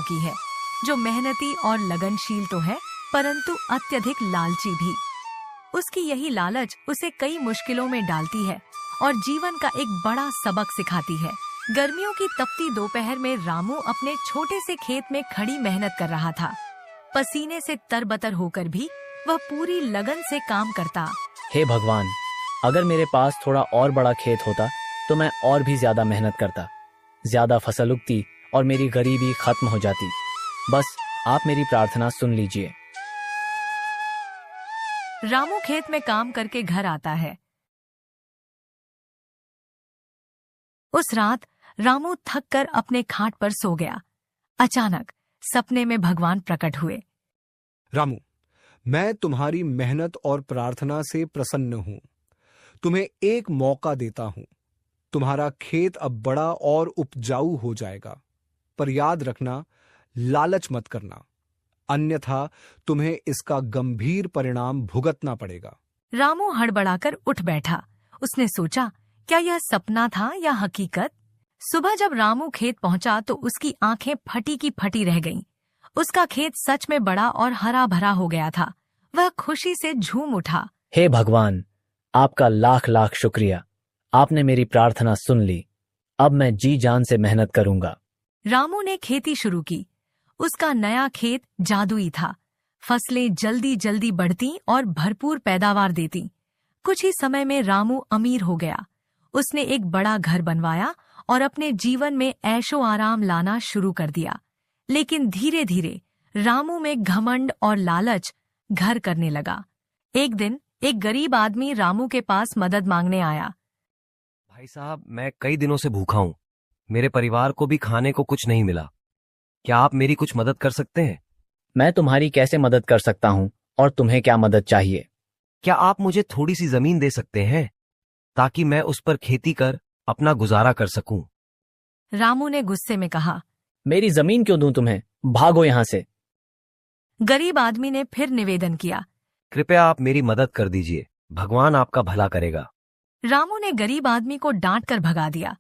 चुकी है, जो मेहनती और लगनशील तो है परंतु अत्यधिक लालची भी। उसकी यही लालच उसे कई मुश्किलों में डालती है और जीवन का एक बड़ा सबक सिखाती है। गर्मियों की तपती दोपहर में रामू अपने छोटे से खेत में खड़ी मेहनत कर रहा था। पसीने से तरबतर होकर भी वह पूरी लगन से काम करता। हे भगवान, अगर मेरे पास थोड़ा और बड़ा खेत होता तो मैं और भी ज्यादा मेहनत करता, ज्यादा फसल उगती और मेरी गरीबी खत्म हो जाती। बस आप मेरी प्रार्थना सुन लीजिए। रामू खेत में काम करके घर आता है। उस रात रामू थककर अपने खाट पर सो गया। अचानक सपने में भगवान प्रकट हुए। रामू, मैं तुम्हारी मेहनत और प्रार्थना से प्रसन्न हूं। तुम्हें एक मौका देता हूं। तुम्हारा खेत अब बड़ा और उपजाऊ हो जाएगा, पर याद रखना, लालच मत करना, अन्यथा तुम्हें इसका गंभीर परिणाम भुगतना पड़ेगा। रामू हड़बड़ाकर उठ बैठा। उसने सोचा, क्या यह सपना था या हकीकत? सुबह जब रामू खेत पहुंचा तो उसकी आंखें फटी की फटी रह गईं। उसका खेत सच में बड़ा और हरा भरा हो गया था। वह खुशी से झूम उठा। हे भगवान, आपका लाख लाख शुक्रिया। आपने मेरी प्रार्थना सुन ली। अब मैं जी जान से मेहनत करूंगा। रामू ने खेती शुरू की। उसका नया खेत जादुई था। फसलें जल्दी जल्दी बढ़ती और भरपूर पैदावार देती। कुछ ही समय में रामू अमीर हो गया। उसने एक बड़ा घर बनवाया और अपने जीवन में ऐशो आराम लाना शुरू कर दिया। लेकिन धीरे धीरे रामू में घमंड और लालच घर करने लगा। एक दिन एक गरीब आदमी रामू के पास मदद मांगने आया। भाई साहब, मैं कई दिनों से भूखा हूँ। मेरे परिवार को भी खाने को कुछ नहीं मिला। क्या आप मेरी कुछ मदद कर सकते हैं? मैं तुम्हारी कैसे मदद कर सकता हूँ और तुम्हें क्या मदद चाहिए? क्या आप मुझे थोड़ी सी जमीन दे सकते हैं ताकि मैं उस पर खेती कर अपना गुजारा कर सकूं? रामू ने गुस्से में कहा। मेरी जमीन क्यों दूं तुम्हें? भागो यहाँ से। गरीब आदमी ने फिर निवेदन किया। कृपया आप मेरी मदद कर दीजिए। भगवान आपका भला करेगा। रामू ने गरीब आदमी को डांट कर भगा दिया।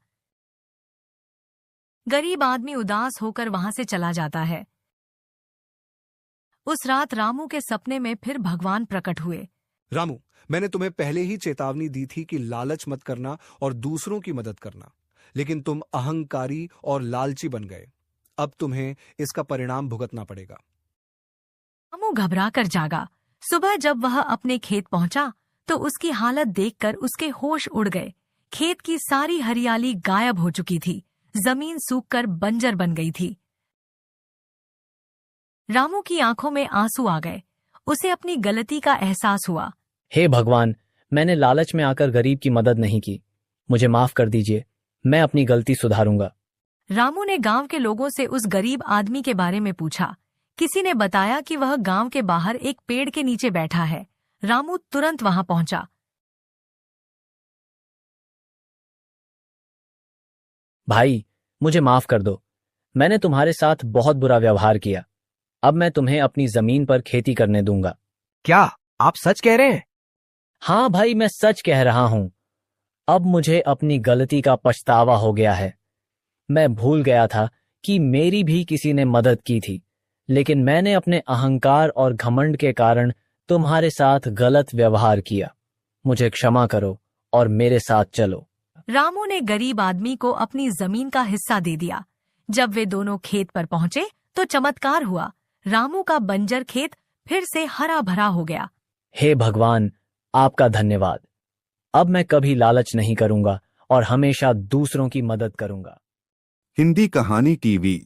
गरीब आदमी उदास होकर वहां से चला जाता है। उस रात रामू के सपने में फिर भगवान प्रकट हुए। रामू, मैंने तुम्हें पहले ही चेतावनी दी थी कि लालच मत करना और दूसरों की मदद करना, लेकिन तुम अहंकारी और लालची बन गए। अब तुम्हें इसका परिणाम भुगतना पड़ेगा। रामू घबरा कर जागा। सुबह जब वह अपने खेत पहुंचा तो उसकी हालत देखकर उसके होश उड़ गए। खेत की सारी हरियाली गायब हो चुकी थी। जमीन सूखकर बंजर बन गई थी। रामू की आंखों में आंसू आ गए। उसे अपनी गलती का एहसास हुआ। हे भगवान, मैंने लालच में आकर गरीब की मदद नहीं की। मुझे माफ कर दीजिए। मैं अपनी गलती सुधारूंगा। रामू ने गांव के लोगों से उस गरीब आदमी के बारे में पूछा। किसी ने बताया कि वह गांव के बाहर एक पेड़ के नीचे बैठा है। रामू तुरंत वहां पहुंचा। भाई, मुझे माफ कर दो। मैंने तुम्हारे साथ बहुत बुरा व्यवहार किया। अब मैं तुम्हें अपनी जमीन पर खेती करने दूंगा। क्या आप सच कह रहे हैं? हाँ भाई, मैं सच कह रहा हूं। अब मुझे अपनी गलती का पछतावा हो गया है। मैं भूल गया था कि मेरी भी किसी ने मदद की थी, लेकिन मैंने अपने अहंकार और घमंड के कारण तुम्हारे साथ गलत व्यवहार किया। मुझे क्षमा करो और मेरे साथ चलो। रामू ने गरीब आदमी को अपनी जमीन का हिस्सा दे दिया। जब वे दोनों खेत पर पहुंचे तो चमत्कार हुआ। रामू का बंजर खेत फिर से हरा भरा हो गया। हे भगवान, आपका धन्यवाद। अब मैं कभी लालच नहीं करूंगा और हमेशा दूसरों की मदद करूंगा। हिंदी कहानी टीवी।